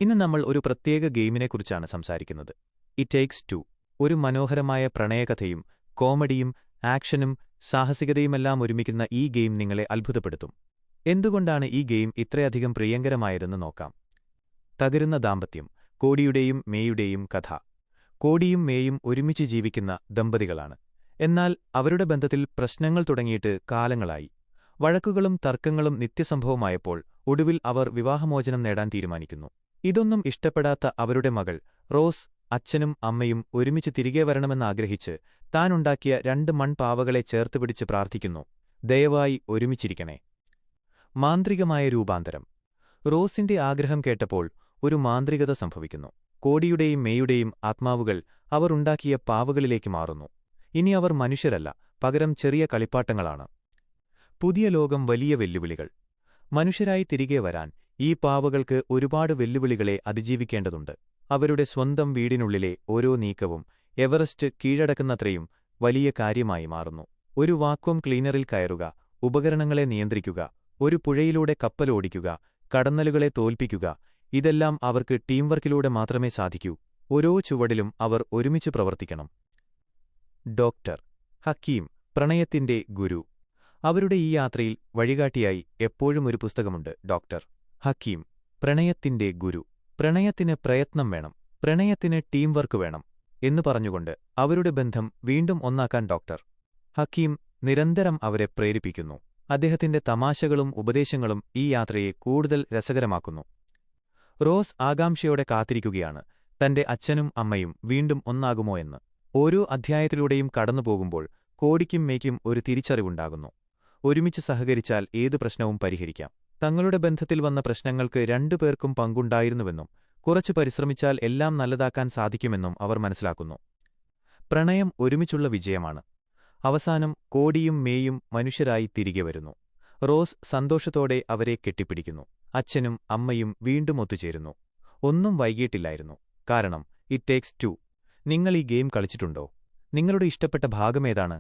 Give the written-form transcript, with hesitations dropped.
ഇന്ന് നമ്മൾ ഒരു പ്രത്യേക ഗെയിമിനെക്കുറിച്ചാണ് സംസാരിക്കുന്നത്. It takes two. ഒരു മനോഹരമായ പ്രണയകഥയും കോമഡിയും ആക്ഷനും സാഹസികതയുമെല്ലാം ഒരുമിക്കുന്ന ഈ ഗെയിം നിങ്ങളെ അത്ഭുതപ്പെടുത്തും. എന്തുകൊണ്ടാണ് ഈ ഗെയിം ഇത്രയധികം പ്രിയങ്കരമായതെന്ന് നോക്കാം. തകരുന്ന ദാമ്പത്യം. കോഡിയുടെയും മേയുടെയും കഥ. കോഡിയും മേയും ഒരുമിച്ച് ജീവിക്കുന്ന ദമ്പതികളാണ്. എന്നാൽ അവരുടെ ബന്ധത്തിൽ പ്രശ്നങ്ങൾ തുടങ്ങിയിട്ട് കാലങ്ങളായി. വഴക്കുകളും തർക്കങ്ങളും നിത്യസംഭവമായപ്പോൾ ഒടുവിൽ അവർ വിവാഹമോചനം നേടാൻ തീരുമാനിക്കുന്നു. ഇതൊന്നും ഇഷ്ടപ്പെടാത്ത അവരുടെ മകൾ റോസ് അച്ഛനും അമ്മയും ഒരുമിച്ച് തിരികെ വരണമെന്നാഗ്രഹിച്ച് താനുണ്ടാക്കിയ 2 മൺപാവകളെ ചേർത്തുപിടിച്ച് പ്രാർത്ഥിക്കുന്നു, ദയവായി ഒരുമിച്ചിരിക്കണേ. മാന്ത്രികമായ രൂപാന്തരം. റോസിന്റെ ആഗ്രഹം കേട്ടപ്പോൾ ഒരു മാന്ത്രികത സംഭവിക്കുന്നു. കോഡിയുടെയും മേയുടെയും ആത്മാവുകൾ അവർ ഉണ്ടാക്കിയ പാവകളിലേക്ക് മാറുന്നു. ഇനി അവർ മനുഷ്യരല്ല, പകരം ചെറിയ കളിപ്പാട്ടങ്ങളാണ്. പുതിയ ലോകം. വലിയ വെല്ലുവിളികൾ. മനുഷ്യരായി തിരികെ വരാൻ ഈ പാവകൾക്ക് ഒരുപാട് വെല്ലുവിളികളെ അതിജീവിക്കേണ്ടതുണ്ട്. അവരുടെ സ്വന്തം വീടിനുള്ളിലെ ഓരോ നീക്കവും എവറസ്റ്റ് കീഴടക്കുന്നത്രയും വലിയ കാര്യമായി മാറുന്നു. ഒരു വാക്വം ക്ലീനറിൽ കയറുക, ഉപകരണങ്ങളെ നിയന്ത്രിക്കുക, ഒരു പുഴയിലൂടെ കപ്പലോടിക്കുക, കടന്നലുകളെ തോൽപ്പിക്കുക, ഇതെല്ലാം അവർക്ക് ടീംവർക്കിലൂടെ മാത്രമേ സാധിക്കൂ. ഓരോ ചുവടിലും അവർ ഒരുമിച്ച് പ്രവർത്തിക്കണം. ഡോക്ടർ ഹക്കീം, പ്രണയത്തിന്റെ ഗുരു. അവരുടെ ഈ യാത്രയിൽ വഴികാട്ടിയായി എപ്പോഴും ഒരു പുസ്തകമുണ്ട്. ഡോക്ടർ ഹക്കീം, പ്രണയത്തിന്റെ ഗുരു. പ്രണയത്തിന് പ്രയത്നം വേണം, പ്രണയത്തിന് ടീം വർക്ക് വേണം എന്നു പറഞ്ഞുകൊണ്ട് അവരുടെ ബന്ധം വീണ്ടും ഒന്നാക്കാൻ ഡോക്ടർ ഹക്കീം നിരന്തരം അവരെ പ്രേരിപ്പിക്കുന്നു. അദ്ദേഹത്തിന്റെ തമാശകളും ഉപദേശങ്ങളും ഈ യാത്രയെ കൂടുതൽ രസകരമാക്കുന്നു. റോസ് ആകാംക്ഷയോടെ കാത്തിരിക്കുകയാണ്, തന്റെ അച്ഛനും അമ്മയും വീണ്ടും ഒന്നാകുമോ എന്ന്. ഓരോ അധ്യായത്തിലൂടെയും കടന്നുപോകുമ്പോൾ കോഡിക്കും മേയ്ക്കും ഒരു തിരിച്ചറിവുണ്ടാകുന്നു. ഒരുമിച്ച് സഹകരിച്ചാൽ ഏതു പ്രശ്നവും പരിഹരിക്കാം. തങ്ങളുടെ ബന്ധത്തിൽ വന്ന പ്രശ്നങ്ങൾക്ക് 2 പേർക്കും പങ്കുണ്ടായിരുന്നുവെന്നും കുറച്ചു പരിശ്രമിച്ചാൽ എല്ലാം നല്ലതാക്കാൻ സാധിക്കുമെന്നും അവർ മനസ്സിലാക്കുന്നു. പ്രണയം ഒരുമിച്ചുള്ള വിജയമാണ്. അവസാനം കോഡിയും മേയും മനുഷ്യരായി തിരികെ വരുന്നു. റോസ് സന്തോഷത്തോടെ അവരെ കെട്ടിപ്പിടിക്കുന്നു. അച്ഛനും അമ്മയും വീണ്ടും ഒത്തുചേരുന്നു. ഒന്നും വൈകിയിട്ടില്ലായിരുന്നു. കാരണം ഇറ്റ് ടേക്സ് ടു. നിങ്ങൾ ഈ ഗെയിം കളിച്ചിട്ടുണ്ടോ? നിങ്ങളുടെ ഇഷ്ടപ്പെട്ട ഭാഗമേതാണ്?